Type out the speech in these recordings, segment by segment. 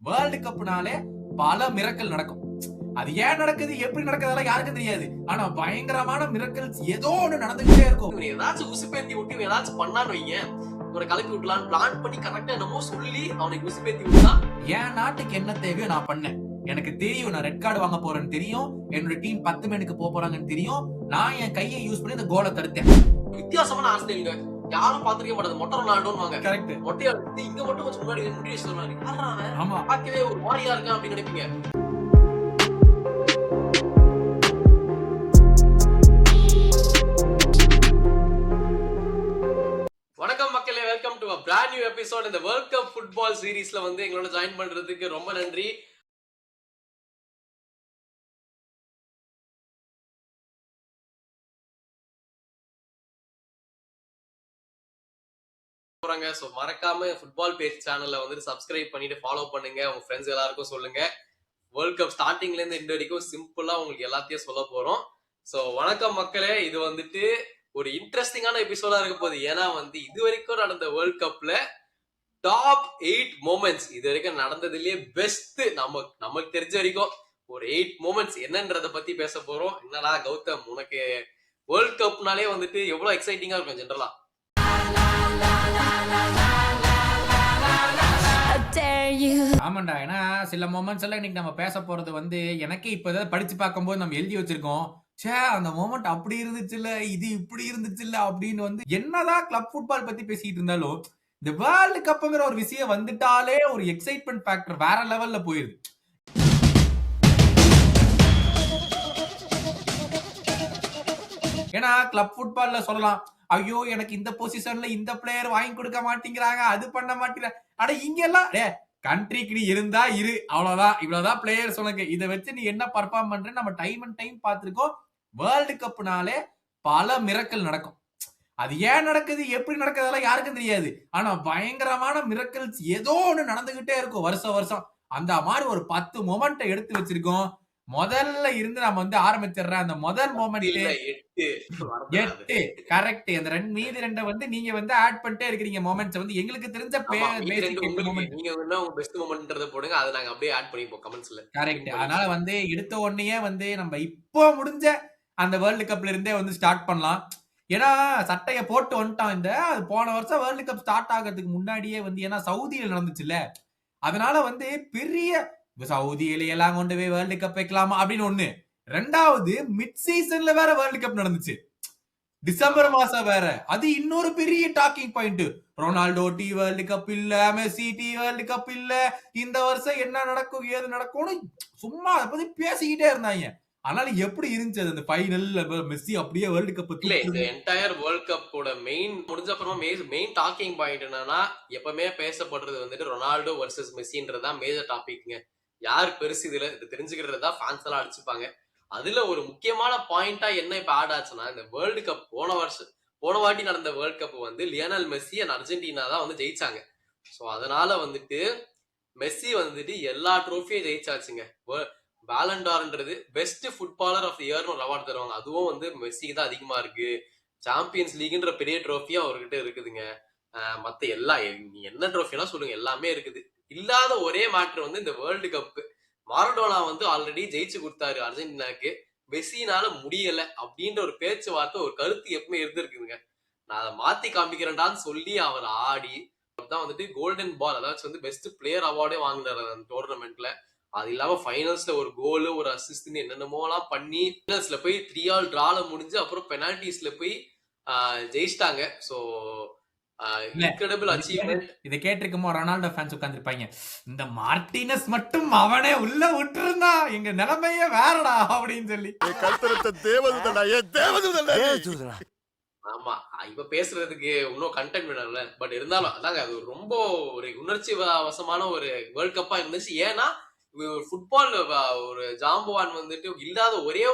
World கப்னாலே பல miracle நடக்கும். அது ஏன் நடக்குது, எப்படி நடக்குது யாருக்கும் தெரியாது. ஆனா பயங்கரமான மிரக்கல்ஸ் ஏதோ ஒண்ணு நடந்துகிட்டே இருக்கும். ஏதாச்சும் உசுப்பேத்தி விட்டு ஏதாச்சும் பண்ணான்னு வைங்க, இவரை கிளப்பி விட்டலான்னு பிளான் பண்ணி கரெக்டா என்னமோ சொல்லி அவனுக்கு உசுப்பேத்தி விட்டா, என் நாட்டுக்கு என்ன தேவையோ நான் பண்ணேன். எனக்கு தெரியும் நான் ரெட் கார்டு வாங்க போறேன்னு தெரியும், என்னோட டீம் 10 மேனுக்கு போறாங்கன்னு தெரியும். நான் என் கையை யூஸ் பண்ணி இந்த கோலை தடுத்தேன். வித்தியாசமான ஆர்சனல்ங்க. யாரும் பாத்துருக்க மாட்டாது. மொட்டை ரொனால்டோன்னு வாங்க. கரெக்ட். மொட்டையா இங்க மட்டும் கொஞ்சம் முன்னாடி முடி சொன்னாரு. ஆமா. பார்க்கவே ஒரு மாதிரியா இருக்கான் அப்படின்னு நினைப்பீங்க. வணக்கம் மக்களே, welcome to a brand new episode இந்த வேர்ல்ட் கப் ஃபுட்பால் சீரீஸ்ல வந்து எங்களோட ஜாயின் பண்றதுக்கு ரொம்ப நன்றி. சோ மறக்காம ஃபுட்பால் பேஜ் சேனல்ல வந்து சப்ஸ்கிரைப் பண்ணிட்டு ஃபாலோ பண்ணுங்க. உங்க ஃப்ரெண்ட்ஸ் எல்லாருக்கும் சொல்லுங்க. வேர்ல்ட் கப் ஸ்டார்டிங்ல இருந்து இந்த வரைக்கும் சிம்பிளா உங்களுக்கு எல்லாத்தையும் சொல்ல போறோம். சோ வணக்கம் மக்களே, இது வந்துட்டு ஒரு இன்ட்ரெஸ்டிங்கான எபிசோடா இருக்க போகுது. ஏன்னா வந்து இது வரைக்கும் நடந்த வேர்ல்ட் கப்ல டாப் 8 மொமெண்ட்ஸ் இது வரைக்கும் நடந்ததுலயே பெஸ்ட் நமக்கு தெரிஞ்ச வரைக்கும் ஒரு 8 மொமெண்ட்ஸ் என்னன்றத பத்தி பேச போறோம். என்னடா கௌதம், உனக்கு வேர்ல்ட் கப்னாலே வந்துட்டு எவ்வளவு எக்ஸைட்டிங்கா இருக்கும் ஜெனரலா? ஆமாண்டா. ஏன்னா சில மொமெண்ட்ஸ் எல்லாம் இன்னைக்கு நம்ம பேச போறது வந்து எனக்கே இப்ப ஏதாவது படிச்சு பார்க்கும்போது நம்ம எழுதி வச்சிருக்கோம். சே, அந்த மொமெண்ட் அப்படி இருந்துச்சு இல்ல, இது இப்படி இருந்துச்சு இல்ல அப்படின்னு வந்து என்னதான் கிளப் ஃபுட்பால் பத்தி பேசிட்டு இருந்தாலும் இந்த வேர்ல்டு கப்ங்கிற ஒரு விஷயம் வந்துட்டாலே ஒரு எக்ஸைட்மெண்ட் ஃபேக்டர் வேற லெவல்ல போயிருது. ஏன்னா கிளப் ஃபுட்பால்ல சொல்லலாம், ஐயோ எனக்கு இந்த பொசிஷன்ல இந்த பிளேயர் வாங்கி கொடுக்க மாட்டேங்கிறாங்க, அது பண்ண மாட்டேங்கிறாங்க. அட இங்க எல்லாம் கண்ட்ரிக்கு நீ இருந்தா இரு, அவ்வளவுதான், இவ்வளவுதான் பிளேயர்ஸ் உனக்கு. இதை வச்சு நீ என்ன பர்ஃபார்ம் பண்ற நம்ம டைம் அண்ட் டைம் பார்த்திருக்கோம். வேர்ல்டு கப்னாலே பல மிரக்கல் நடக்கும். அது ஏன் நடக்குது, எப்படி நடக்குது யாருக்கும் தெரியாது. ஆனா பயங்கரமான மிரக்கல்ஸ் ஏதோ ஒண்ணு நடந்துகிட்டே இருக்கும் வருஷம் வருஷம். அந்த மாதிரி ஒரு 10 மொமெண்ட்டை எடுத்து வச்சிருக்கோம். முதல்ல இருந்து நம்ம வந்து ஆரம்பிச்சிடுறேன். அந்த முதல் மொமெண்ட் 8 கரெக்ட். அந்த மீதி 2 வந்து நீங்க வந்து ஆட் பண்ணிட்டே இருக்கீங்க மொமெண்ட்ஸ் வந்து எங்களுக்கு தெரிஞ்ச நீங்க வேணா உங்க பெஸ்ட் மொமெண்ட்ன்றத போடுங்க, அதை நாங்க அப்படியே ஆட் பண்ணிப்போம் கமெண்ட்ஸ்ல. கரெக்ட். அதனால வந்து எடுத்த உடனே வந்து நம்ம இப்போ முடிஞ்ச அந்த வேர்ல்டு கப்ல இருந்தே வந்து ஸ்டார்ட் பண்ணலாம். ஏன்னா சட்டைய போட்டு வந்துட்டான். இந்த போன வருஷம் வேர்ல்டு கப் ஸ்டார்ட் ஆகிறதுக்கு முன்னாடியே வந்து ஏன்னா சவுதியில நடந்துச்சுல்ல, அதனால வந்து பெரிய சவுதியில எல்லாம் கொண்டு போய் வேர்ல்டு கப் வைக்கலாமா அப்படின்னு ஒண்ணு. ரெண்டாவது மிட் சீசன்ல வேற வேர்ல்டு கப் நடந்துச்சு, டிசம்பர் மாசம் வேற. அது இன்னொரு பெரிய talking point. Ronaldo the world cup இல்ல, மெஸ்ஸி டி வேர்ல்டு கப் இல்ல, இந்த வருஷம் என்ன நடக்கும் ஏது நடக்கும்னு சும்மா அதை பத்தி பேசிக்கிட்டே இருந்தாங்க. அதனால எப்படி இருந்துச்சு அந்த ஃபைனல்ல மெஸ்ஸி அப்படியே வேர்ல்டு கப் இல்ல, இந்த என்டையர் வேர்ல்ட் கப்போட மெயின் முடிஞ்ச அப்புறமா மெயின் டாக்கிங் பாயிண்ட் என்னன்னா, எப்பவுமே பேசப்படுறது வந்துட்டு ரொனால்டோ வர்சஸ் மெஸ்ஸின்றதுதான் மேஜர் டாபிக்ங்க. யார் பெருசு இதுல இது தெரிஞ்சுக்கிறதா ஃபேன்ஸ் எல்லாம் அடிச்சுப்பாங்க. அதுல ஒரு முக்கியமான பாயிண்டா என்ன இப்ப ஆட் ஆச்சுன்னா, இந்த வேர்ல்டு கப் போன வாட்டி நடந்த வேர்ல்ட் கப் வந்து லியோனல் மெஸ்ஸி அண்ட் அர்ஜென்டினா தான் வந்து ஜெயிச்சாங்க. சோ அதனால வந்துட்டு மெஸ்ஸி வந்துட்டு எல்லா ட்ரோஃபியும் ஜெயிச்சாச்சுங்க. பேலண்டார்ன்றது பெஸ்ட் ஃபுட்பாலர் ஆஃப் தி இயர்னு ஒரு அவார்டு தருவாங்க. அதுவும் வந்து மெஸ்ஸிக்கு தான் அதிகமா இருக்கு. சாம்பியன்ஸ் லீக்ன்ற பெரிய ட்ரோஃபியும் அவர்கிட்ட இருக்குதுங்க. மத்த எல்லா என்ன ட்ரோஃபிலாம் சொல்லுங்க எல்லாமே இருக்குது. இல்லாத ஒரே மேட்டர் வந்து இந்த வேர்ல்டு கப். மாரடோனா வந்து ஆல்ரெடி ஜெயிச்சு கொடுத்தாரு அர்ஜென்டினாக்கு, மெஸ்ஸினால முடியல அப்படின்ற ஒரு பேச்சுவார்த்தை ஒரு கருத்து எப்பவுமே இருந்திருக்குதுங்க. நான் அதை மாத்தி காமிக்கிறேன்டான்னு சொல்லி அவர் ஆடி தான் வந்துட்டு கோல்டன் பால், அதாச்சும் வந்து பெஸ்ட் பிளேயர் அவார்டே வாங்கினார் அந்த டோர்னமெண்ட்ல. அது இல்லாம ஃபைனல்ஸ்ல ஒரு கோல் ஒரு அசிஸ்ட் என்னென்னமோ எல்லாம் பண்ணி ஃபைனல்ஸ்ல போய் 3-all டிரால முடிஞ்சு அப்புறம் பெனால்டிஸ்ல போய் ஜெயிச்சிட்டாங்க. So incredible achievement. இதை கேட்டிருக்குமோ ரொனால்டோ ஃபேன்ஸ் உட்கார்ந்திருப்பாங்க, இந்த மார்டினஸ் மட்டும் அவனே உள்ள விட்டுருந்தா எங்க நிலைமையே வேறடா அப்படின்னு சொல்லி. ஆமா, இப்ப பேசுறதுக்கு இன்னும் கண்டென்ட் வேணும்ல. பட் இருந்தாலும் அதாங்க, அது ரொம்ப ஒரு உணர்ச்சி வசமான ஒரு வேர்ல்ட் கப்பா இருந்துச்சு. ஏன்னா ஃபுட்பால் ஒரு ஜாம்பவான் வந்துட்டு இல்லாத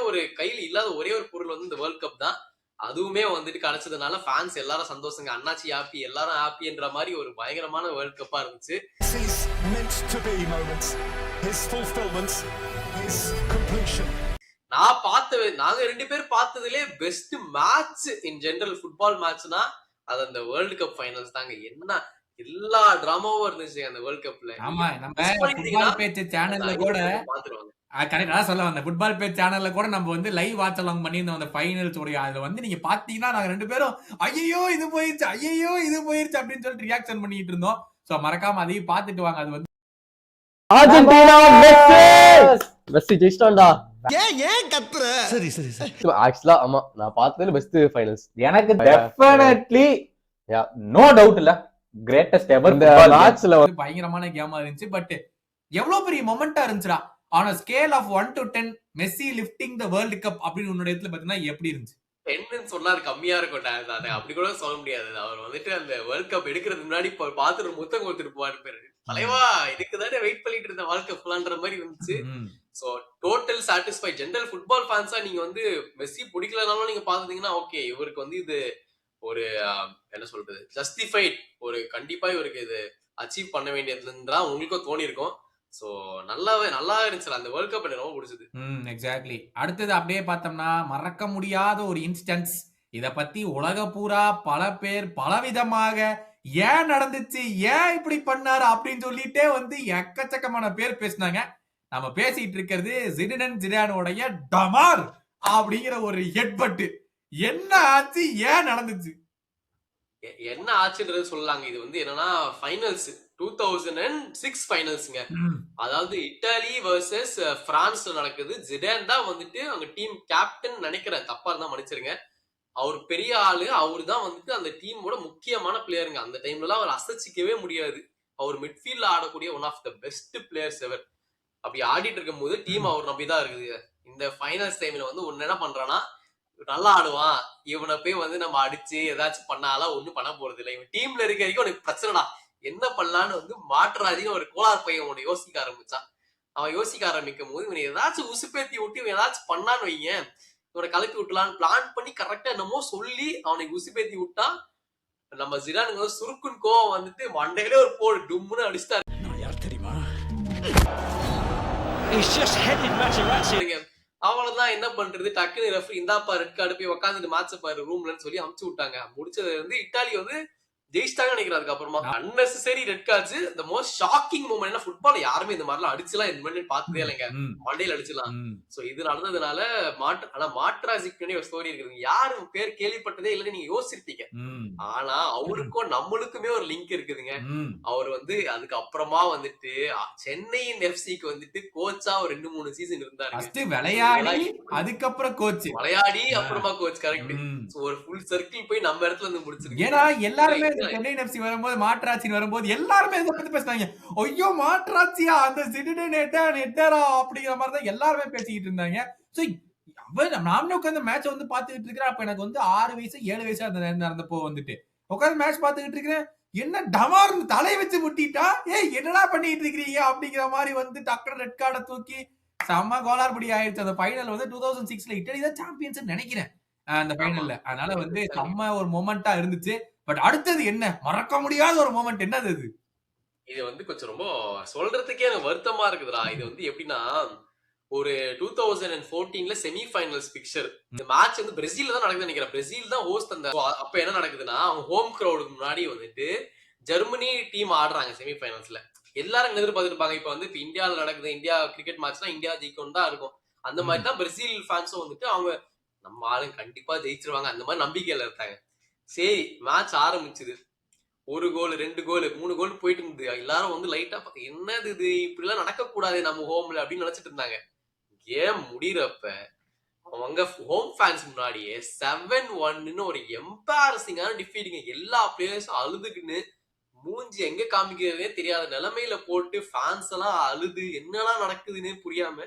கையில இல்லாத ஒரே ஒரு பொருள் வந்து இந்த வேர்ல்ட் கப் தான். அதுவுமே வந்துட்டு கிடைச்சதுனால ஃபேன்ஸ் எல்லாரும் சந்தோஷங்க. அண்ணாச்சி ஹாப்பி, எல்லாரும் ஹாப்பின்ற மாதிரி ஒரு பயங்கரமான வேர்ல்ட் கப்பா இருந்துச்சு. நாங்க 2 பேர் பார்த்ததுலே best match in general football மேட்ச்னா அது அந்த வேர்ல்டு கப் ஃபைனல்ஸ் தாங்க. என்ன எல்லா டிராமாவும் இருந்துச்சு அந்த வேர்ல்ட் கப்ல. நீங்க ஆமா நம்ம மிஸ் பண்ணிட்டீங்கன்னா ஃபுட்பால் பேச்சு அந்த சேனல்ல கூட அணில பாத்துருவாங்க. கரெக்ட் தான் சொல்ல வந்தேன். ஃபுட்பால் பேஜ் சேனல்ல கூட நம்ம வந்து லைவ் வாட்ச் அலாங் பண்ணியிருந்தோம் அந்த ஃபைனல்ஸ் உடைய. அதுல வந்து நீங்க பாத்தீங்கன்னா நாங்க 2 பேரும் ஐயையோ இது போயிருச்சு, ஐயையோ இது போயிருச்சு அப்படின்னு சொல்லிட்டு ரியாக்ஷன் பண்ணிட்டு இருந்தோம். சோ மறக்காம அதையும் பாத்துட்டு வாங்க. அது வந்து அர்ஜென்டினா மெஸ்ஸி ஜெயிச்சிட்டான்டா. ஏன் கத்துற? சரி சரி சரி. ஆக்சுவலா ஆமா நான் பார்த்ததுல பெஸ்ட் ஃபைனல்ஸ். எனக்கு டெஃபினெட்லி நோ டவுட் இல்ல கிரேட்டஸ்ட் எவர். இந்த மேட்ச்ல பயங்கரமான கேமா இருந்துச்சு. பட் எவ்வளவு பெரிய மொமெண்டா இருந்துச்சுடா. On a scale of 1 to 10 Messi lifting the world cup அப்படின்னு உன்னோட இடத்துல பாத்தீங்கன்னா எப்படி இருந்துச்சு? 10ன்னு சொன்னா அது கம்மியா இருக்கும். அது அப்படி கூட சொல்ல முடியாது. அவர் வந்துட்டு அந்த வேர்ல்ட் கப் எடுக்கிறதுக்கு முன்னாடி பாத்து ஒரு முத்தம் கொடுத்துருப்பாரு பேரு. தலைவா இதுக்குதானே வெயிட் பண்ணிட்டு இருந்த வேர்ல்ட் கப் ஃபுல்லான்ற மாதிரி இருந்துச்சு. So total satisfy. General football ஃபேன்ஸா நீங்க வந்து மெஸ்ஸி பிடிக்கலனாலும் நீங்க பாத்துட்டீங்கன்னா ஓகே இவருக்கு வந்து இது ஒரு என்ன சொல்றது ஜஸ்டிஃபைட், ஒரு கண்டிப்பா இவருக்கு இது அச்சீவ் பண்ண வேண்டியதுன்றா உங்களுக்கும் தோணி இருக்கும். சோ நல்லா இருந்துச்சு அந்த வேர்ல்ட் கப். எனக்கு ரொம்ப பிடிச்சது. எக்ஸாக்ட்லி. அடுத்தது அப்படியே பார்த்தோம்னா மறக்க முடியாத ஒரு இன்ஸ்டன்ஸ். இத பத்தி உலக பூரா பல பேர் பலவிதமாக ஏன் நடந்துச்சு, ஏன் இப்படி பண்ணாரு அப்படின்னு சொல்லிட்டே வந்து எக்கச்சக்கமான பேர் பேசினாங்க. நம்ம பேசிட்டு இருக்கிறது ஜிடேன் ஜிடானோடைய டமார் அப்படிங்கிற ஒரு ஹெட்பட். என்ன ஆச்சு, ஏன் நடந்துச்சு? என்ன ஆச்சுன்றது சொல்லலாங்க. இது வந்து என்னன்னா ஃபைனல்ஸ் 2006 ஃபைனல்ஸ்ங்க. அதாவது இட்டாலி வர்சஸ் பிரான்ஸ்ல நடக்குது. ஜிடேன் தான் வந்துட்டு அங்க டீம் கேப்டன் நினைக்கிறேன், தப்பா இருந்தா மன்னிச்சிருங்க. அவர் பெரிய ஆளு. அவரு தான் வந்துட்டு அந்த டீமோட முக்கியமான பிளேயருங்க. அந்த டைம்ல அவர் அசைச்சிக்கவே முடியாது. அவர் மிட்ஃபீல்ட்ல ஆடக்கூடிய one of the best players ever. அப்படி ஆடிட்டு இருக்கும் போது டீம் அவர் நம்பிதான் இருக்குது. இந்த ஃபைனல்ஸ் டைம்ல வந்து ஒன்னு என்ன பண்றான்னா, நல்லா ஆடுவான் இவனை போய் வந்து நம்ம அடிச்சு ஏதாச்சும் பண்ணாலும் ஒண்ணும் பண்ண போறது இல்லை, இவன் டீம்ல இருக்க வரைக்கும் உனக்கு பிரச்சனைடா, என்ன பண்ணலான்னு வந்து மாற்றாதீங்க ஒரு கோளாறு பையன் அவனை யோசிக்க ஆரம்பிச்சான். அவன் யோசிக்க ஆரம்பிக்கும் போது இவனை ஏதாச்சும் உசுப்பேத்தி விட்டு இவன் ஏதாச்சும் பண்ணான்னு வைங்க, இவனை கலப்பி விட்டலான்னு பிளான் பண்ணி கரெக்டா என்னமோ சொல்லி அவனுக்கு உசுப்பேத்தி விட்டா நம்ம ஜிடானுங்க சுருக்குன்னு கோவம் வந்துட்டு மண்டையிலே ஒரு போடு டும்முன்னு அடிச்சுட்டாரு. அவ்வளவுதான் என்ன பண்றது, டக்குனு ரெஃப்ரி இந்தாப்பா ரெட் கார்டு போய் உட்காந்துட்டு மேட்ச பாரு ரூம்லன்னு சொல்லி அமுச்சு விட்டாங்க. முடிச்சது வந்து இட்டாலி வந்து ஜெயிச்சிட்டாங்க நினைக்கிறேன். அதுக்கப்புறமா unnecessary red cards. The most shocking moment என்ன, ஃபுட்பால் யாருமே இந்த மாதிரிலாம் அடிச்சுலாம் இந்த மாதிரி பார்த்ததே இல்லைங்க. மண்டையில அடிச்சுலாம். சோ இது நடந்ததுனால மாட்ராஜிக்கு ஒரு ஸ்டோரி இருக்குது. யாரும் பேர் கேள்விப்பட்டதே இல்லைன்னு நீங்க யோசிச்சிருப்பீங்க. ஆனா அவருக்கும் நம்மளுக்குமே ஒரு லிங்க் இருக்குதுங்க. அவர் வந்து அதுக்கப்புறமா வந்துட்டு சென்னையின் எஃப்சிக்கு வந்துட்டு கோச்சா ஒரு 2-3 சீசன் இருந்தாரு. விளையாடி அதுக்கப்புறம் கோச், விளையாடி அப்புறமா கோச். கரெக்ட். ஒரு ஃபுல் சர்க்கிள் போய் நம்ம இடத்துல இருந்து முடிச்சிருக்கு. ஏன்னா எல்லாருமே சென்னை எஃப்சி வரும்போது மாட்ராச்சி வரும்போது எல்லாருமே இதை பத்தி பேசினாங்க. ஐயோ மாட்ராச்சியா அந்த ஜிடேன் ஹெட்டரா அப்படிங்கிற மாதிரி தான் எல்லாருமே பேசிக்கிட்டு இருந்தாங்க. சோ நாமளே உட்காந்து மேட்ச் வந்து பாத்துக்கிட்டு இருக்கிறேன். அப்ப எனக்கு வந்து 6 வயசு 7 வயசா நடந்தப்போ வந்துட்டு உட்காந்து மேட்ச் பாத்துக்கிட்டு இருக்கிறேன். என்ன டமார் தலை வச்சு முட்டிட்டா, ஏய் என்னடா பண்ணிட்டு இருக்கீங்க அப்படிங்கிற மாதிரி வந்து டக்குனு ரெட் கார்டை தூக்கி செம்ம கோலார்படி ஆயிடுச்சு. அந்த ஃபைனல் வந்து 2006ல இட்டாலி தான் சாம்பியன்ஸ் நினைக்கிறேன் அந்த ஃபைனல்ல. அதனால வந்து செம்ம ஒரு மொமெண்டா இருந்துச்சு. பட் அடுத்தது என்ன மறக்க முடியாத ஒரு மொமெண்ட், என்னது அது? இது வந்து கொஞ்சம் ரொம்ப சொல்றதுக்கே எனக்கு வருத்தமா இருக்குதுடா. இது வந்து எப்படின்னா ஒரு 2014ல செமி ஃபைனல்ஸ் பிக்சர். இந்த மேட்ச் வந்து பிரேசில்ல தான் நடக்குது நினைக்கிறேன். பிரேசில் தான் ஹோஸ்ட். அந்த அப்ப என்ன நடக்குதுன்னா அவங்க ஹோம் கிரௌடுக்கு முன்னாடி வந்துட்டு ஜெர்மனி டீம் ஆடுறாங்க செமி ஃபைனல்ஸ்ல. எல்லாரும் எதிர்பார்த்துருப்பாங்க இப்ப வந்து இப்ப இந்தியாவில் நடக்குது, இந்தியா கிரிக்கெட் மேட்ச்னா இந்தியா ஜெயிக்கும் தான் இருக்கும். அந்த மாதிரி தான் பிரேசில் ஃபேன்ஸும் வந்துட்டு அவங்க நம்ம ஆளுங்க கண்டிப்பா ஜெயிச்சிருவாங்க அந்த மாதிரி நம்பிக்கையில இருந்தாங்க. சரி மேட்ச் ஆரம்பிச்சுது. 1 கோல் 2 கோல் 3 கோல் போயிட்டு இருந்தது. எல்லாரும் வந்து லைட்டா பார்த்து என்னது இது இப்படி எல்லாம் நடக்க கூடாது நம்ம ஹோம்ல அப்படின்னு நினைச்சிட்டு இருந்தாங்க. கேம் முடியறப்ப அவங்க ஹோம் ஃபேன்ஸ் முன்னாடியே 7-1 ஒரு எம்பாரசிங்கான டிஃபீட்டுங்க. எல்லா பிளேயர்ஸும் அழுதுக்குன்னு மூஞ்சி எங்க காமிக்கிறதே தெரியாத நிலைமையில போட்டு ஃபேன்ஸ் எல்லாம் அழுது என்னெல்லாம் நடக்குதுன்னு புரியாம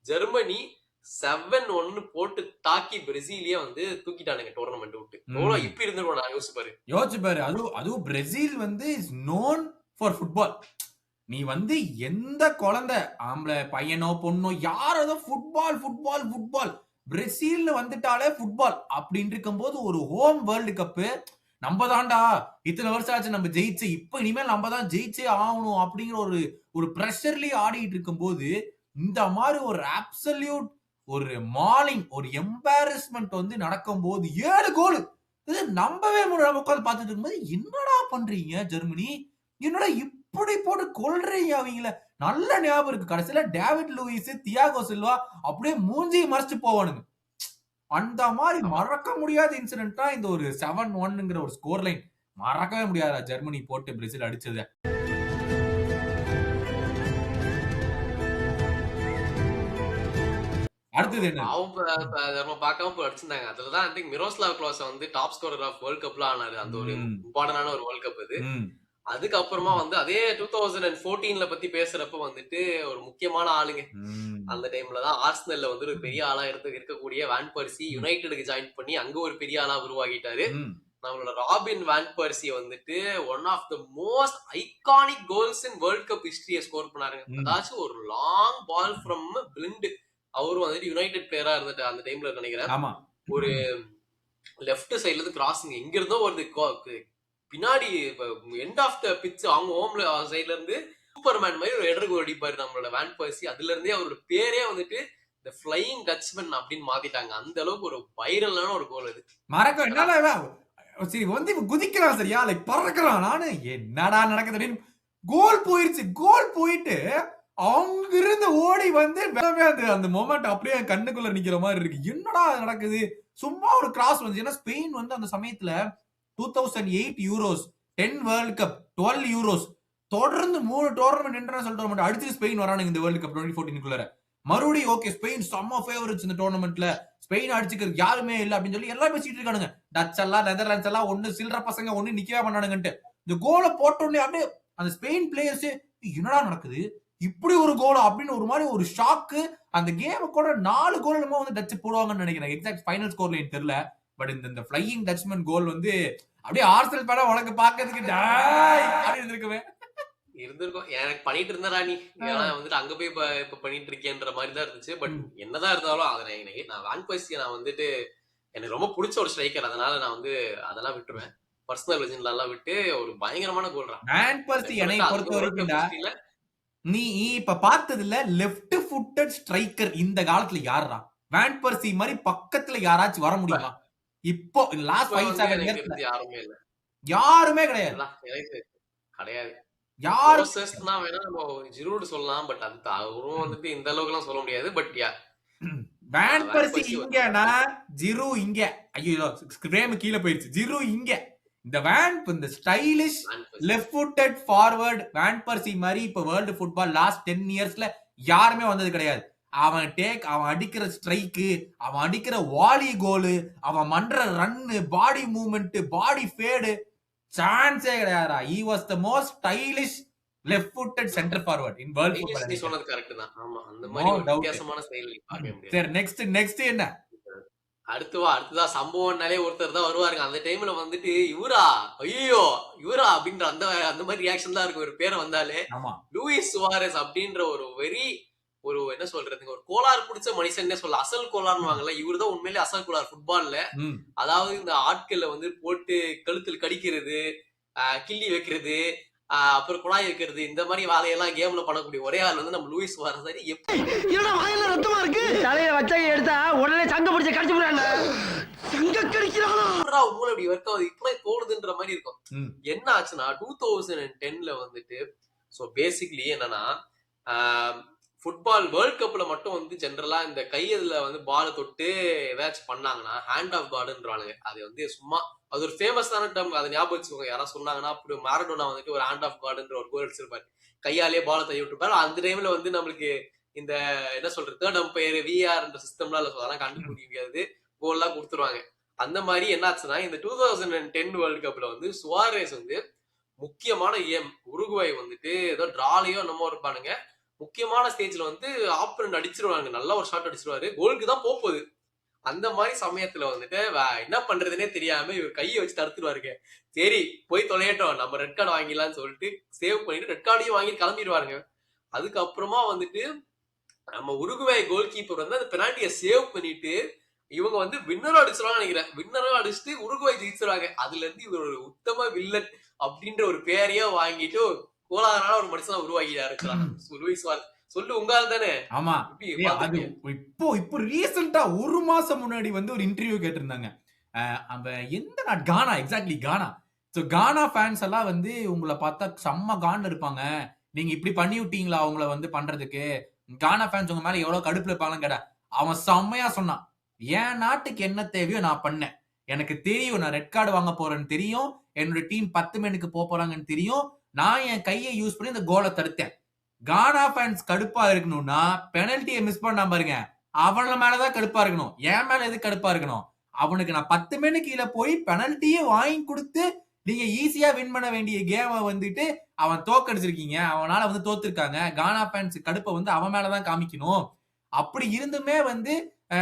ஜெர்மனி 7-1 போட்டு தாக்கி பிரேசிலியே வந்து தூக்கிட்டானுங்க டோர்னமெண்ட் விட்டு. இப்படி இருந்திருக்கோம் யோசிச்சு பாரு. அதுவும் பிரேசில் வந்து இஸ் நோன் ஃபார் ஃபுட்பால். நீ வந்து எந்த குழந்தை ஆம்பளை பையனோ பொண்ணோ யாரோ ஃபுட்பால் ஃபுட்பால் ஃபுட்பால் பிரேசில்னு வந்துட்டாலே ஃபுட்பால் அப்படின்னு இருக்கும்போது ஒரு ஹோம் வேர்ல்டு கப்பு நம்ம தாண்டா இத்தனை வருஷம் ஆச்சு நம்ம ஜெயிச்சு இப்ப இனிமேல் நம்ம தான் ஜெயிச்சே ஆகணும் அப்படிங்கிற ஒரு பிரஷர்லயே ஆடிட்டு இருக்கும் போது இந்த மாதிரி ஒரு அப்சல்யூட் ஒரு மாலிங் ஒரு எம்பாரஸ்மெண்ட் வந்து நடக்கும் போது 7 கோல் நம்பவே முடியல. உட்காந்து பார்த்துட்டு இருக்கும்போது என்னடா பண்றீங்க ஜெர்மனி, என்னடா இப்படி போட்டு கொல்றீங்க அவங்கள. நல்ல ஞாபகம் இருக்கு. கடைசியில டேவிட் லூயிஸ், தியாகோ சில்வா அப்படியே மூஞ்சி மறைச்சு போவானுங்க. அந்த மாதிரி மறக்க முடியாத இன்சிடென்ட்டா இந்த ஒரு 7-1ங்கிற ஒரு ஸ்கோர் லைன் மறக்கவே முடியாதா ஜெர்மனி போட்டு பிரேசில் அடிச்சது. அடுத்தது என்ன? அவங்க பார்க்காம அடிச்சிருந்தாங்க. அதுலதான் ஐ திங்க் மிரோஸ்லாவ் க்ளோஸ வந்து டாப் ஸ்கோரர் ஆஃப் வேர்ல்ட் கப்ல ஆனாரு. அந்த ஒரு இம்பார்ட்டன்டான ஒரு வேர்ல்ட் கப் இது. அதுக்கப்புறமா வந்து அதே 2014ல பத்தி பேசுறப்ப வந்துட்டு ஒரு முக்கியமான ஆளுங்க. அந்த டைம்ல தான் ஆர்சனல்ல வந்து ஒரு பெரிய ஆளா இருக்கக்கூடிய வான் பர்சி யுனைடெடுக்கு ஜாயின் பண்ணி அங்க ஒரு பெரிய ஆளா உருவாகிட்டாரு. நம்மளோட ராபின் வான் பர்சி வந்துட்டு one of the most iconic goals in world cup ஹிஸ்டரியை ஸ்கோர் பண்ணாருங்க. அதாச்சும் ஒரு லாங் பால் ஃப்ரம் பிளிண்ட். அவரும் வந்துட்டு யுனைடெட் பிளேயரா இருந்துட்டு அந்த டைம்ல நினைக்கிறேன். ஒரு லெஃப்ட் சைட்ல இருந்து கிராசிங் எங்க இருந்தோ வருது, பின்னாடி எண்ட் ஆஃப் த பிட்ச் அவங்க ஹோம்ல சைட்ல இருந்து சூப்பர்மேன் மாதிரி ஒரு எடர் கோல் அடிப்பாரு நம்மளோட வான் பர்சி. அதுல இருந்தே அவரோட பேரே வந்துட்டு இந்த ஃப்ளையிங் டச்மேன் அப்படின்னு மாத்திட்டாங்க. அந்த அளவுக்கு ஒரு வைரலான ஒரு கோல் அது. மறக்க என்னடா சரி வந்து குதிக்கிறான் சரியா, லைக் பறக்கிறான். நானு என்னடா நடக்குது அப்படின்னு கோல் போயிருச்சு. கோல் போயிட்டு அவங்க இருந்து ஓடி வந்து அந்த மொமெண்ட் அப்படியே கண்ணுக்குள்ள நிக்கிற மாதிரி இருக்கு. என்னடா நடக்குது? சும்மா ஒரு கிராஸ் வந்து. ஏன்னா ஸ்பெயின் வந்து அந்த சமயத்துல 2008 யூரோஸ், 10 வேர்ல்ட் கப், 12 யூரோஸ் தொடர்ந்து 3 டோர்னமெண்ட் இன்டர்நேஷனல் டோர்னமெண்ட் அடிச்சு ஸ்பெயின் வரானுங்க இந்த வேர்ல்ட் கப் 2014 மறுபடியும். ஓகே ஸ்பெயின் செம்ம ஃபேவரட்ஸ் இந்த டோர்னமெண்ட்ல, ஸ்பெயின் அடிச்சுக்கிறது யாருமே இல்ல அப்படின்னு சொல்லி எல்லாம் பேசிட்டு இருக்கானுங்க. டச் எல்லாம் நெதர்லாண்ட்ஸ் எல்லாம் ஒண்ணு சில்ற பசங்க ஒண்ணு நிக்கவே பண்ணானுங்கன்ட்டு இந்த கோலை போட்ட உடனே அப்படியே அந்த ஸ்பெயின் பிளேயர்ஸ் என்னடா நடக்குது இப்படி ஒரு கோல் அப்படின்னு ஒரு மாதிரி ஒரு ஷாக்கு. அந்த கேம் கூட 4 கோல் வந்து டச் போடுவாங்கன்னு நினைக்கிறேன். எக்ஸாக்ட் ஃபைனல் ஸ்கோர் லைன் தெரியல. பட் இந்த ஃப்ளையிங் டச்மேன் கோல் வந்து அப்படியே ஆர்சனல் படம் உனக்கு பாக்கிறதுக்கு இருந்திருக்கும். எனக்கு பண்ணிட்டு இருந்தா நீ வந்துட்டு அங்க போய் இப்ப பண்ணிட்டு இருக்கேன்ற மாதிரி தான் இருந்துச்சு. பட் என்னதான் இருந்தாலும் அதை நான் வான் பர்சியை நான் வந்துட்டு எனக்கு ரொம்ப பிடிச்ச ஒரு ஸ்ட்ரைக்கர். அதனால நான் வந்து அதெல்லாம் விட்டுருவேன். பர்சனல் லெஜெண்ட்ல எல்லாம் விட்டு ஒரு பயங்கரமான கோல் தான் வான் பர்சி. என்னை பொறுத்த வரைக்கும் நீ இப்ப பார்த்ததுல லெஃப்ட் ஃபுட்டட் ஸ்ட்ரைக்கர் இந்த காலத்துல யாரா? வான் பர்சி மாதிரி பக்கத்துல யாராச்சும் வர முடியுமா? இப்போ லாஸ்ட் 5-7 இயர்ஸ்ல யாருமே கிடையாது. ஜிரூட் சொல்லலாம். பட் அது அவரும் வந்துட்டு இந்த அளவுக்கு எல்லாம் சொல்ல முடியாது. பட் வான் பர்சி இங்கனா ஜிரூ இங்க. ஐயோ ஃப்ரேம் கீழ போயிடுச்சு. ஜிரூ இங்க. இந்த வான் இந்த ஸ்டைலிஷ் லெஃப்ட் ஃபுட்டட் ஃபார்வர்ட் வான் பர்சி மாதிரி இப்ப வேர்ல்டு ஃபுட்பால் லாஸ்ட் 10 இயர்ஸ்ல யாருமே வந்தது கிடையாது. அவன் அடிக்கிற ஸ்ட்ரைக்கு, அவன் அடிக்கிற வாலி கோலு, அவன் பண்ற ரன்னு, பாடி மூவ்மெண்ட், பாடி ஃபேடு சான்ஸே கிடையாதுடா. he was the most stylish left footed center forward in world football. நீ சொன்னது கரெக்ட் தான். ஆமா அந்த மாதிரி ஒரு வித்தியாசமான ஸ்டைல் பார்க்க முடியாது. சரி நெக்ஸ்ட் என்ன? அடுத்ததா சம்பவம்னாலே ஒருத்தர் தான் வருவாருங்க. அந்த டைம்ல வந்துட்டு இவரா அப்படின்ற அந்த மாதிரி ரியாக்ஷன் தான் இருக்கும். ஒரு பேரை வந்தாலே லூயிஸ் சுவாரஸ் அப்படின்ற ஒரு என்ன சொல்றதுங்க, ஒரு கோளாறு பிடிச்ச மனுஷன்னே சொல்ல. அசல் கோளாறுன்னு வாங்கல, இவருதான் உண்மையிலே அசல் கோளாறு ஃபுட்பால்ல. அதாவது இந்த ஆட்கள்ல வந்து போட்டு கழுத்தில் கடிக்கிறது, கிள்ளி வைக்கிறது, அப்புறம் குழாய் வைக்கிறது, இந்த மாதிரி வேலையெல்லாம் கேம்ல பண்ணக்கூடிய ஒரே ஆள் வந்து நம்ம லூயிஸ் சுவாரஸ். ரத்தமா இருக்கு தலையில வச்சா எடுத்தா உடனே சங்க பிடிச்ச கடிச்சு போறாங்க. சங்க கடிக்கிறானா இப்படி ஒர்க் ஆகுது இப்படி போடுதுன்ற மாதிரி இருக்கும். என்ன ஆச்சுன்னா 2010ல வந்துட்டு சோ பேசிக்கலி என்னன்னா ஃபுட்பால் வேர்ல்ட் கப்ல மட்டும் வந்து ஜெனரலா இந்த கையில வந்து பால தொட்டு ஏதாச்சும் பண்ணாங்கன்னா ஹேண்ட் ஆஃப் கார்டுன்றானுங்க. அது வந்து சும்மா அது ஒரு ஃபேமஸான டேர்ம். அதை ஞாபகம் வச்சுக்கோங்க. யாராவது சொன்னாங்கன்னா அப்படி மேரடோனா வந்துட்டு ஒரு ஹேண்ட் ஆஃப் கார்டுன்ற ஒரு கோல் அடிச்சிருப்பாரு, கையாலே பால தைய விட்டுருப்பாரு. அந்த டைம்ல வந்து நம்மளுக்கு இந்த என்ன சொல்றது தேர்ட் அம்பையர் விஆர்ன்ற சிஸ்டம்லாம் இல்ல, அதெல்லாம் கண்டுபிடிக்க முடியாது, கோல் எல்லாம் கொடுத்துருவாங்க. அந்த மாதிரி என்னாச்சுன்னா இந்த 2010 வேர்ல்ட் கப்ல வந்து சுவாரேஸ் வந்து முக்கியமான உருகுவை வந்துட்டு ஏதோ டிராலையோ என்னமோ இருப்பானுங்க. முக்கியமான ஸ்டேஜ்ல வந்து ஆப்பரண்ட் அடிச்சிருவாங்க, நல்லா ஒரு ஷாட் அடிச்சிருவாரு, கோலுக்கு தான் போகுது. அந்த மாதிரி சமயத்துல வந்துட்டு என்ன பண்றதுன்னே தெரியாம இவர் கையை வச்சு தடுத்துருவாருங்க. சரி போய் தொலையட்டும், நம்ம ரெட் கார்டு வாங்கிடலாம்னு சொல்லிட்டு சேவ் பண்ணிட்டு ரெட் கார்டையும் வாங்கி கிளம்பிடுவாருங்க. அதுக்கப்புறமா வந்துட்டு நம்ம உருகுவே கோல் கீப்பர் வந்து அந்த பெனால்ட்டியை சேவ் பண்ணிட்டு இவங்க வந்து வின்னரும் அடிச்சிருவாங்க நினைக்கிறேன். வின்னரும் அடிச்சுட்டு உருகுவை ஜெயிச்சிருவாங்க. அதுல இருந்து இவர் ஒரு உத்தம வில்லன் அப்படின்ற ஒரு பேரையே வாங்கிட்டு கோலாதனால ஒரு மனுஷன் உருவாகிட்டாரு லூயிஸ் சுவாரஸ். சொல்லு உங்கால் தானே? ஆமா. இப்போ ரீசெண்டா ஒரு மாசம் முன்னாடி வந்து ஒரு இன்டர்வியூ கேட்டிருந்தாங்க. அவன் எந்த நாடு, கானா, எக்ஸாக்ட்லி கானா. ஸோ கானா ஃபேன்ஸ் எல்லாம் வந்து உங்களை பார்த்தா செம்ம கான்ல இருப்பாங்க. நீங்க இப்படி பண்ணி விட்டீங்களா அவங்கள வந்து பண்றதுக்கு? கானா ஃபேன்ஸ் உங்க மேல எவ்வளவு கடுப்புல இருப்பாங்கன்னு கேட்டா, அவன் செம்மையா சொன்னான். என் நாட்டுக்கு என்ன தேவையோ நான் பண்ணேன். எனக்கு தெரியும் நான் ரெட் கார்டு வாங்க போறேன்னு தெரியும். என்னோட டீம் 10 மெனுக்கு போறாங்கன்னு தெரியும். நான் என் கையை யூஸ் பண்ணி இந்த கோலை தடுத்தேன். கானா ஃபேன்ஸ் கடுப்பா இருக்கணும்னா பெனல்ட்டியை மிஸ் பண்ணா பாருங்க, அவன மேலதான் கடுப்பா இருக்கணும். என் மேல எது கடுப்பா இருக்கணும்? அவனுக்கு நான் 10 மெனு கீழே போய் பெனல்ட்டியே வாங்கி கொடுத்து நீங்க ஈஸியா வின் பண்ண வேண்டிய கேமை வந்துட்டு அவன் தோக்கடிச்சிருக்கீங்க. அவனால வந்து தோத்துருக்காங்க. கானா ஃபேன்ஸ் கடுப்பை வந்து அவன் மேலதான் காமிக்கணும். அப்படி இருந்துமே வந்து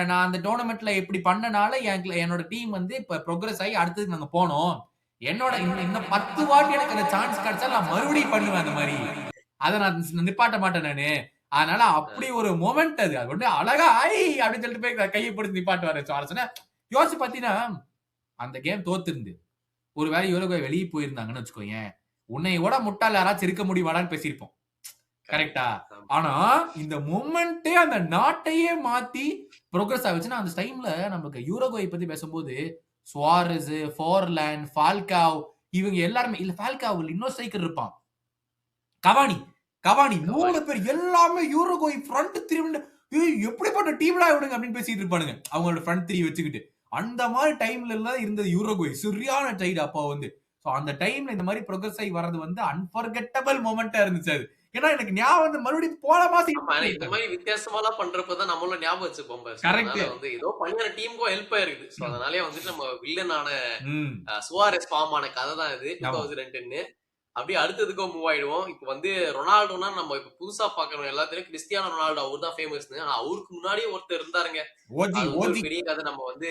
நான் அந்த டோர்னமெண்ட்ல இப்படி பண்ணனால என்னோட டீம் வந்து இப்ப ப்ரோக்ரஸ் ஆகி அடுத்ததுக்கு நாங்க போனோம். என்னோட இன்னும் 10 வாட்டி எனக்கு அந்த சான்ஸ் கிடைச்சா நான் மறுபடியும் பண்ணுவேன் அந்த மாதிரி. அதை நான் நிப்பாட்ட மாட்டேன் நானு. அதனால அப்படி ஒரு மொமெண்ட் அது வந்து அழகா ஐ அப்படின்னு சொல்லிட்டு போய் கையை பிடிச்சி நிப்பாட்டுவாரு. யோசிச்சு பாத்தீங்கன்னா அந்த கேம் தோத்துருந்து ஒருவேளை யூரோகுவே வெளியே போயிருந்தாங்கன்னு வச்சுக்கோங்க, உன்னையோட முட்டாள் யாராச்சும் இருக்க முடியுமாடான்னு பேசியிருப்போம். கரெக்டா? ஆனா இந்த மொமெண்டே அந்த நாட்டையே மாத்தி ப்ரோக்ரஸ் ஆச்சுன்னா அந்த டைம்ல நமக்கு யூரோகுவே பத்தி பேசும்போது சுவாரஸ், ஃபோர்லாண்ட், ஃபால்காவ் இவங்க எல்லாருமே இல்ல, ஃபால்காவ் இன்னொரு ஸ்ட்ரைக்கர் இருப்பான், கவானி 3 பேர் எல்லாமே யூரோகுவே ஃப்ரண்ட் 3 எப்படிப்பட்ட டீம்லா இவனுங்க அப்படின்னு பேசிட்டு இருப்பானுங்க அவங்களோட ஃப்ரண்ட் 3 வச்சுக்கிட்டு. அந்த மாதிரி டைம்ல எல்லாம் இருந்தது யூரோகுவே சரியான டைட் அப்போ வந்து. சோ அந்த டைம்ல இந்த மாதிரி ப்ரோக்ரஸ் ஆகி வர்றது வந்து அன்ஃபர்கெட்டபிள் மொமெண்டா இருந்துச்சு அது. ஏன்னா எனக்கு ஞாபகம் வந்து மறுபடியும் போன மாசம் இந்த மாதிரி வித்தியாசமா பண்றப்பதான் நம்மளும் ஞாபகம் வச்சுப்போம். வந்து ஏதோ பண்ணின டீமுக்கும் ஹெல்ப் ஆயிருக்குது. சோ அதனாலே வந்துட்டு நம்ம வில்லனான சுவாரஸ் ஃபார்ம் ஆன கதை தான் இது 2002. அப்படியே அடுத்ததுக்கும் மூவ் ஆயிடுவோம். இப்ப வந்து ரொனால்டோனா நம்ம இப்ப புதுசா பாக்குறோம் எல்லாத்தையும் கிறிஸ்டியானோ ரொனால்டோ அவர் தான் ஃபேமஸ். ஆனா அவருக்கு முன்னாடியே ஒருத்தர் இருந்தாருங்க, பெரிய கதை. நம்ம வந்து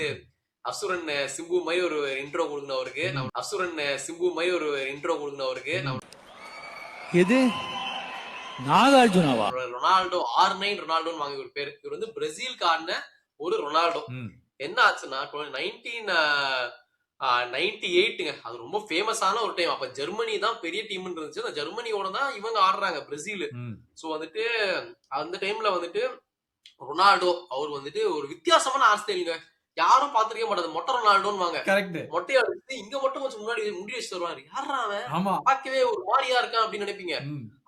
அசுரன் சிம்பு மாதிரி ஒரு இன்ட்ரோ கொடுக்கணவருக்கு, எது நாகார்ஜுனாவா? ரொனால்டோ R9 ரொனால்டோன்னு வாங்கி ஒரு பேரு. இவர் வந்து பிரேசில் காரண ஒரு ரொனால்டோ. என்ன ஆச்சுன்னா 1998ங்க, அது ரொம்ப ஃபேமஸான ஒரு டைம். அப்ப ஜெர்மனி தான் பெரிய டீம் இருந்துச்சு. அந்த ஜெர்மனியோட தான் இவங்க ஆடுறாங்க, பிரேசில். சோ வந்துட்டு அந்த டைம்ல வந்துட்டு ரொனால்டோ அவர் வந்துட்டு ஒரு வித்தியாசமான ஆர் ஸ்டைலுங்க. யாரும் பாத்துருக்க மாட்டாது. மொட்டை ரொனால்டோன்னு வாங்க, மொட்டையா எடுத்து இங்க மட்டும் கொஞ்சம் முன்னாடி முடி வச்சு வருவாரு. யாரா அவன், பார்க்கவே ஒரு மாதிரியா இருக்கான் அப்படின்னு நினைப்பீங்க.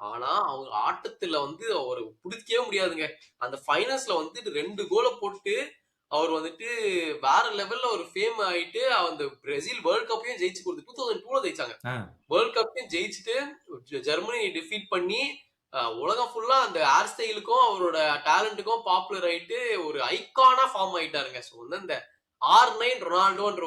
ஆனா அவங்க ஆட்டத்துல வந்து அவரு பிடிக்கவே முடியாதுங்க. அந்த ஃபைனல்ஸ்ல வந்து 2 கோலை போட்டு அவர் வந்துட்டு வேற லெவல்ல ஒரு ஃபேம் ஆயிட்டு அந்த பிரேசில் வேர்ல்ட் கப்பையும் ஜெயிச்சு கொடுத்து 2002ல ஜெயிச்சாங்க. வேர்ல்ட் கப்பையும் ஜெயிச்சுட்டு ஜெர்மனி டிஃபீட் பண்ணி உலகம் ஃபுல்லா அந்த ஹேர் ஸ்டைலுக்கும் அவரோட டேலண்ட்டுக்கும் பாப்புலர் ஆயிட்டு ஒரு ஐகானா ஃபார்ம் ஆயிட்டாருங்க. ஸோ வந்து அந்த R9 ரொனால்டோன்ற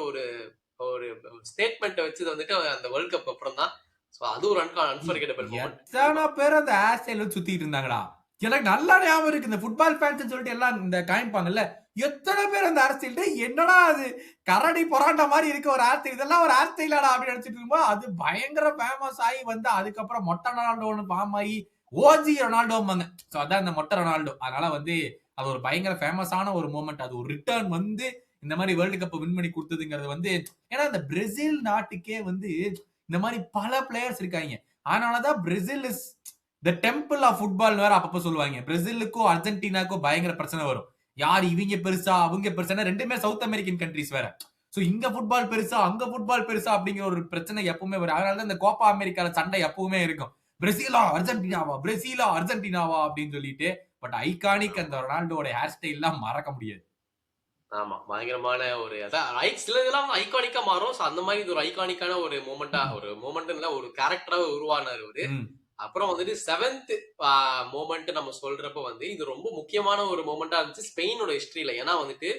ஒரு ஸ்டேட்மெண்ட் வச்சது வந்துட்டு அந்த வேர்ல்ட் கப் அப்புறம் தான். ஸோ அது ஒரு அன்ஃபர்கெட்டபிள் மொமெண்ட். எத்தனை பேர் அந்த ஹேர் ஸ்டைல் சுத்திட்டு இருந்தாங்கடா. எனக்கு நல்லா ஞாபகம் இருக்கு. இந்த ஃபுட்பால் ஃபேன்ஸ் சொல்லிட்டு எல்லாம் இந்த காமிப்பாங்கல்ல, எத்தனை பேர் அந்த ஹேர் ஸ்டைல், என்னடா அது கரடி பொராண்டா மாதிரி இருக்கு ஒரு ஹேர் ஸ்டைல், இதெல்லாம் ஒரு ஹேர் ஸ்டைலாடா அப்படின்னு நினைச்சிட்டு இருக்கும்போது அது பயங்கர ஃபேமஸ் ஆகி வந்து அதுக்கப்புறம் மொட்டை ரொனால்டோன்னு ஃபார்ம் ஆகி ஓஜி ரொனால்டோம்பாங்க. சோ அதான் இந்த மொட்டை ரொனால்டோ. அதனால வந்து அது ஒரு பயங்கர ஃபேமஸான ஒரு மூமெண்ட். அது ஒரு ரிட்டர்ன் வந்து இந்த மாதிரி வேர்ல்டு கப் வின் பண்ணி கொடுத்ததுங்கிறது வந்து, ஏன்னா இந்த பிரேசில் நாட்டுக்கே வந்து இந்த மாதிரி பல பிளேயர்ஸ் இருக்காங்க. அதனாலதான் Brazil is the temple of football வேற அப்பப்ப சொல்லுவாங்க. பிரேசிலுக்கும் அர்ஜென்டினாக்கும் பயங்கர பிரச்சனை வரும். யார் இவங்க பெருசா அவங்க பெருசா, ரெண்டுமே சவுத் அமெரிக்கன் கண்ட்ரிஸ் வேற. சோ இங்க ஃபுட்பால் பெருசா அங்க ஃபுட்பால் பெருசா அப்படிங்கிற ஒரு பிரச்சனை எப்பவுமே வரும். அதனாலதான் இந்த கோப்பா அமெரிக்கால சண்டை எப்பவுமே இருக்கும். பிரேசிலா அர்ஜென்டினாவா அப்படின்னு சொல்லிட்டு. பட் ஐகானிக் அந்த ரொனால்டோட ஹேர் ஸ்டைல் எல்லாம் மறக்க முடியாது. ஆமா, பயங்கரமான ஒரு சில இதெல்லாம் ஐகானிக்கா மாறும். அந்த மாதிரி இது ஒரு ஐகானிக்கான ஒரு மொமெண்ட் ஒரு கேரக்டரா உருவானாரு அவரு. அப்புறம் வந்துட்டு 7th மொமெண்ட் நம்ம சொல்றப்ப வந்து இது ரொம்ப முக்கியமான ஒரு மொமெண்டா இருந்துச்சு ஸ்பெயினோட ஹிஸ்டரியில. ஏன்னா வந்துட்டு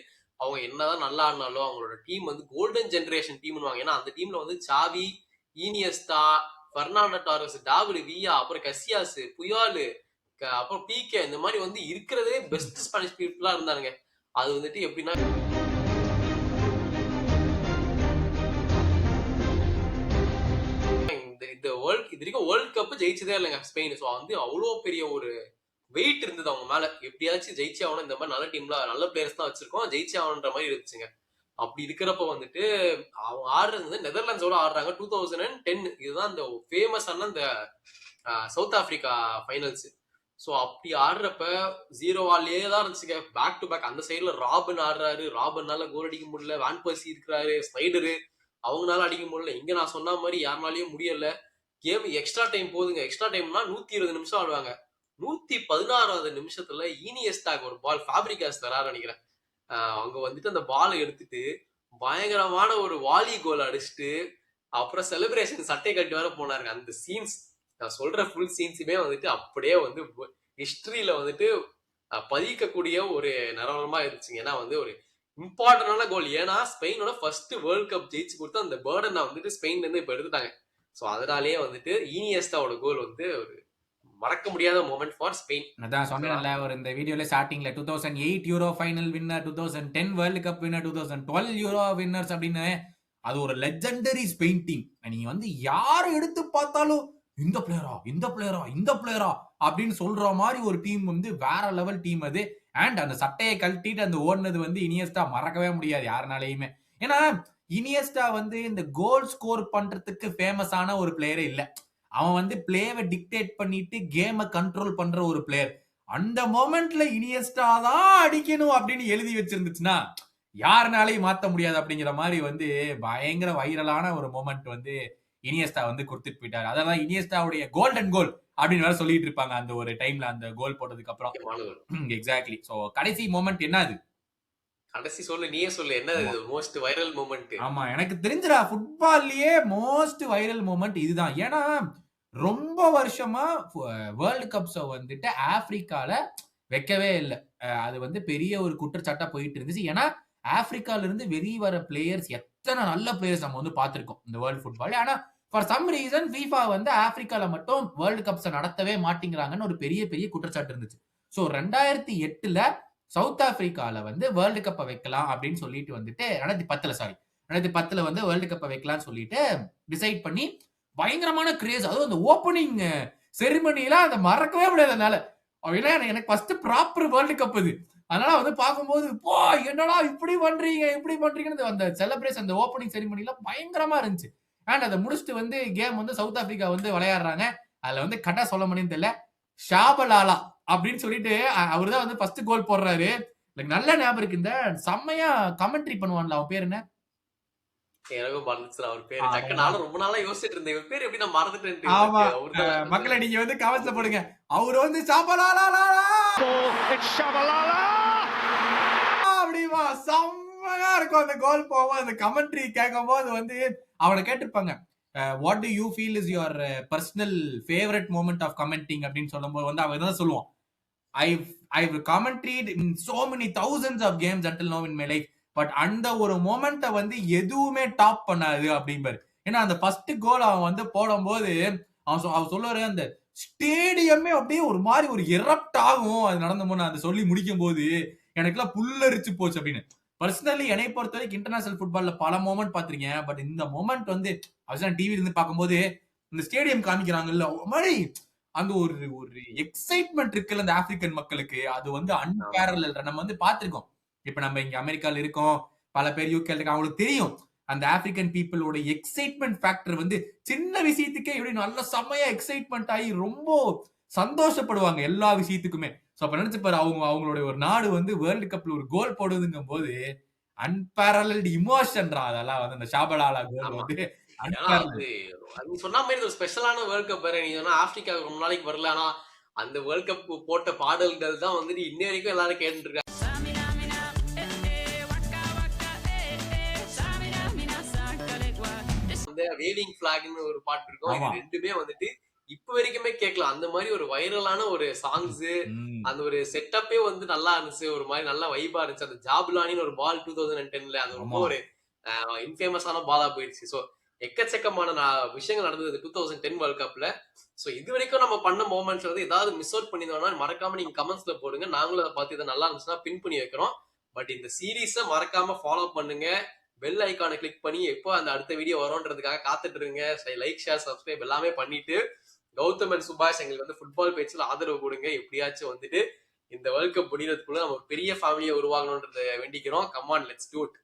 அவங்க என்னதான் நல்லா ஆடினாலும் அவங்களோட டீம் வந்து கோல்டன் ஜெனரேஷன் டீம்னுவாங்க. ஏன்னா அந்த டீம்ல வந்து சாவி, ஈனியஸ்டா, பெர்னாண்டோ டாரஸ், டாவிட் வியா, அப்புறம் கசியாஸ், புயாலு, அப்புறம் பிகே, இந்த மாதிரி வந்து இருக்கிறதே பெஸ்ட் ஸ்பானிஷ் பீப்புளா இருந்தாங்க. அது வந்துட்டு எப்படின்னா இது வரைக்கும் வேர்ல்ட் கப் ஜெயிச்சதே இல்லைங்க ஸ்பெயின். ஸோ வந்து அவ்வளோ பெரிய ஒரு வெயிட் இருந்தது அவங்க மேல. எப்படியாச்சும் ஜெயிச்சே ஆகணும், இந்த மாதிரி நல்ல டீம்ல நல்ல பிளேயர்ஸ் தான் வச்சிருக்கோம், ஜெயிச்சே ஆகணுன்ற மாதிரி இருந்துச்சுங்க. அப்படி இருக்கிறப்ப வந்துட்டு அவங்க ஆடுறது நெதர்லாண்ட்ஸோட ஆடுறாங்க 2010. இதுதான் இந்த ஃபேமஸான இந்த சவுத் ஆப்பிரிக்கா ஃபைனல்ஸ். ஸோ அப்படி ஆடுறப்ப 0-ஆலே தான் இருந்துச்சுங்க, பேக் டு பேக். அந்த சைட்ல ராபன் ஆடுறாரு, ராபன்னால கோல் அடிக்க முடியல, வான்பர்சி இருக்கிறாரு, ஸ்னைடரு, அவங்களால அடிக்க முடியல. இங்க நான் சொன்ன மாதிரி யாருனாலையும் முடியல. கேம் எக்ஸ்ட்ரா டைம் போதுங்க. எக்ஸ்ட்ரா டைம்னா 120 நிமிஷம் ஆடுவாங்க. 116வது நிமிஷத்துல ஈனியஸ்டாக்கு ஒரு பால் ஃபேப்ரிகாஸ் தராரு நினைக்கிறேன். அங்க வந்துட்டு அந்த பாலை எடுத்துட்டு பயங்கரமான ஒரு வாலி கோல் அடிச்சுட்டு அப்புறம் செலிப்ரேஷன் சட்டை கட்டி வர போனாருங்க. அந்த சீன்ஸ் நான் சொல்ற ஃபுல் சீன்ஸுமே வந்துட்டு அப்படியே வந்து ஹிஸ்டரியில வந்துட்டு பதிக்கக்கூடிய ஒரு நிரவரமா இருந்துச்சுங்க. ஏன்னா வந்து ஒரு இம்பார்ட்டன்டான கோல். ஏன்னா ஸ்பெயினோட ஃபர்ஸ்ட் வேர்ல்ட் கப் ஜெயிச்சு கொடுத்து அந்த பேர்டனை வந்துட்டு ஸ்பெயின்ல இருந்து இப்ப எடுத்துட்டாங்க. ஸோ அதனாலேயே வந்துட்டு ஈனியஸ்டாவோட கோல் வந்து ஒரு மறக்க முடியாத மொமெண்ட் ஃபார் ஸ்பெயின். அதான் சொன்னேன்ல ஒரு இந்த வீடியோல ஸ்டார்டிங்ல 2008 euro final winner, 2010 world cup winner, 2012 euro winners அப்படின்னு அது ஒரு லெஜெண்டரி ஸ்பெயின் டீம். நீங்க வந்து யாரை எடுத்து பார்த்தாலும் இந்த பிளேயரா அப்படின்னு சொல்ற மாதிரி ஒரு டீம் வந்து வேற லெவல் டீம் அது. அண்ட் அந்த சட்டையை கழட்டிட்டு அந்த ஓடுனது வந்து இனியஸ்டா மறக்கவே முடியாது யாருனாலையுமே. ஏன்னா இனியஸ்டா வந்து இந்த கோல் ஸ்கோர் பண்றதுக்கு ஃபேமஸான ஒரு பிளேயரே இல்ல. அவன் வந்து பிளேவை டிக்டேட் பண்ணிட்டு கேமை கண்ட்ரோல் பண்ற ஒரு பிளேயர். அந்த மொமெண்ட்ல இனியஸ்டா தான் அடிக்கணும் அப்படின்னு எழுதி வச்சிருந்துச்சுன்னா யாருனாலையும் மாத்த முடியாது அப்படிங்கிற மாதிரி வந்து பயங்கர வைரலான ஒரு மொமெண்ட் வந்து இனியஸ்டா வந்து கொடுத்துட்டு போயிட்டாரு. அதெல்லாம் இனியஸ்டாவுடைய கோல்டன் கோல் அப்படின்னு வேற சொல்லிட்டு இருப்பாங்க அந்த ஒரு டைம்ல அந்த கோல் போட்டதுக்கு அப்புறம். எக்ஸாக்ட்லி. சோ கடைசி மொமெண்ட் என்ன அது? கடைசி சொல்லு, நீயே சொல்லு, என்ன மோஸ்ட் வைரல் மொமெண்ட்? ஆமா, எனக்கு தெரிஞ்சடா ஃபுட்பால்லயே மோஸ்ட் வைரல் மொமெண்ட் இதுதான். ஏன்னா ரொம்ப வருஷமா வேர்ல்டு கப்ஸ வந்துட்டு ஆப்பிரிக்கால வைக்கவே இல்லை. அது வந்து பெரிய ஒரு குற்றச்சாட்டா போயிட்டு இருந்துச்சு. ஏன்னா ஆப்பிரிக்கால இருந்து வெளியே வர பிளேயர்ஸ் எத்தனை நல்ல பிளேயர்ஸ் நம்ம வந்து பார்த்திருக்கோம் இந்த வேர்ல்டு ஃபுட்பால். ஆனா ஃபார் சம் ரீசன் FIFA வந்து ஆப்பிரிக்கால மட்டும் வேர்ல்டு கப்ஸை நடத்தவே மாட்டேங்கிறாங்கன்னு ஒரு பெரிய பெரிய குற்றச்சாட்டு இருந்துச்சு. ஸோ 2008ல சவுத் ஆப்பிரிக்கால வந்து வேர்ல்டு கப்பை வைக்கலாம் அப்படின்னு சொல்லிட்டு வந்துட்டு 2010ல வந்து வேர்ல்டு கப்பை வைக்கலாம்னு சொல்லிட்டு டிசைட் பண்ணி பயங்கரமான கிரேஸ். அதுவும் அந்த ஓப்பனிங் செரிமனியில அதை மறக்கவே முடியாது. அதனால எனக்கு ஃபர்ஸ்ட் ப்ராப்பர் வேர்ல்டு கப் இது. அதனால வந்து பார்க்கும்போது என்னடா இப்படி பண்றீங்கன்னு அந்த செலிப்ரேஷன் அந்த ஓப்பனிங் செரிமனில பயங்கரமா இருந்துச்சு. அண்ட் அதை முடிச்சுட்டு வந்து கேம் வந்து சவுத் ஆப்பிரிக்கா வந்து விளையாடுறாங்க. அதுல வந்து கரெக்டா சொல்ல முடியும் தெரியல, ஷாபலாலா அப்படின்னு சொல்லிட்டு அவருதான் வந்து ஃபர்ஸ்ட் கோல் போடுறாரு. எனக்கு நல்ல ஞாபகம் இருக்கு. இந்த செம்மையா கமெண்ட்ரி பண்ணுவான்ல, அவன் பேர் என்ன? எனக்கும் மறந்துச்சு அவர் பேரு. டக்கு நானும் ரொம்ப நாளா யோசிச்சுட்டு இருந்தேன் இவர் பேர் எப்படி நான் மறந்துட்டேன். ஆமா, மக்களை நீங்க வந்து கமெண்ட்ஸ்ல போடுங்க. அவரு வந்து ஷாபலாலா அப்படிமா செம்மையா இருக்கும் அந்த கோல் போவோம். அந்த கமெண்ட்ரி கேட்கும் போது வந்து அவனை கேட்டிருப்பாங்க, what do you feel is your personal favourite moment of commenting அப்படின்னு சொல்லும்போது வந்து அவன் தான் சொல்லுவான், I've commented in so many thousands of games until now in my life, but அந்த ஒரு மொமெண்ட்டை வந்து எதுவுமே டாப் பண்ணாது அப்படிம்பாரு. ஏன்னா அந்த ஃபர்ஸ்ட் கோல் அவன் வந்து போடும்போது அவன் சொல்லுவாரு, அந்த ஸ்டேடியமே அப்படியே ஒரு மாதிரி ஒரு எரப்ட் ஆகும் அது நடந்தமோ அந்த சொல்லி முடிக்கும் போது எனக்குலாம் புல்லரிச்சு போச்சு அப்படின்னு. பர்சனலி என்னை பொறுத்த வரைக்கும் இன்டர்நேஷனல் ஃபுட்பால்ல பல மொமெண்ட் பாத்திருக்கேன். பட் இந்த மொமெண்ட் வந்து அவசரம் டிவில இருந்து பார்க்கும்போது இந்த ஸ்டேடியம் காமிக்கிறாங்கல்ல, மாதிரி அந்த ஒரு எக்ஸைட்மெண்ட் இருக்குல்ல அந்த ஆப்பிரிக்கன் மக்களுக்கு, அது வந்து அன்பேரல். நம்ம வந்து பாத்திருக்கோம். இப்ப நம்ம இங்க அமெரிக்கால இருக்கோம், பல பேர் யூகேல இருக்கு, அவங்களுக்கு தெரியும் அந்த ஆப்பிரிக்கன் பீப்புளோட எக்ஸைட்மெண்ட் ஃபேக்டர் வந்து சின்ன விஷயத்துக்கே எப்படி நல்ல செம்மையா எக்ஸைட்மெண்ட் ஆகி ரொம்ப சந்தோஷப்படுவாங்க எல்லா விஷயத்துக்குமே. சோ அப்ப நினைச்சு பாரு, அவங்களோட ஒரு நாடு வந்து வேர்ல்டு கப்ல ஒரு கோல் போடுவதுங்கும் போது அன்பேரல்டு இமோஷன்ரா. அதெல்லாம் வந்து அந்த ஷாபலாலா கோல் வந்து நீ சொன்ன மாதிரி ஒரு ஸ்பெஷலான வேர்ல்ட் கப் வேற. நீ சொன்னா ஆப்பிரிக்கா ரொம்ப நாளைக்கு வரல, ஆனா அந்த வேர்ல்ட் கப் போட்ட பாடல்கள் தான் வந்துட்டு இன்ன வரைக்கும் எல்லாரும் கேட்டுட்டு இருக்காங்க. வேவிங் பிளாக்னு ஒரு பாட்டு இருக்கும். இது ரெண்டுமே வந்துட்டு இப்ப வரைக்குமே கேட்கலாம். அந்த மாதிரி ஒரு வைரலான ஒரு சாங்ஸ், அந்த ஒரு செட்டப்பே வந்து நல்லா இருந்துச்சு. ஒரு மாதிரி நல்லா வைபா இருந்துச்சு. அந்த ஜாபுலானின்னு ஒரு பால் 2010ல அது ரொம்ப ஒரு இன்ஃபேமஸான பாலா போயிடுச்சு. சோ எக்கச்சக்கமான விஷயங்கள் நடந்தது 2010 வேர்ல்ட் கப்ல. சோ இது வரைக்கும் நம்ம பண்ண மொமெண்ட்ஸ் வந்து ஏதாவது மிஸ் அவுட் பண்ணிருந்தோம்னா மறக்காம நீங்க கமெண்ட்ஸ்ல போடுங்க. நாங்களும் அதை பார்த்து இதை நல்லா இருந்துச்சுன்னா பின் பண்ணி வைக்கிறோம். பட் இந்த சீரீஸை மறக்காம ஃபாலோ பண்ணுங்க. பெல் ஐக்கானை கிளிக் பண்ணி எப்போ அந்த அடுத்த வீடியோ வரும்ன்றதுக்காக காத்துட்டு இருங்க. லைக், ஷேர், சப்ஸ்கிரைப் எல்லாமே பண்ணிட்டு கௌதம் அண்ட் சுபாஷ் எங்களுக்கு வந்து ஃபுட்பால் பேஜ்ல ஆதரவு கொடுங்க. எப்படியாச்சும் வந்துட்டு இந்த வேர்ல்ட் கப் முடியறதுக்குள்ள நம்ம பெரிய ஃபேமிலியை உருவாகணும்ன்றத வேண்டிக்கிறோம். Come on, let's do it.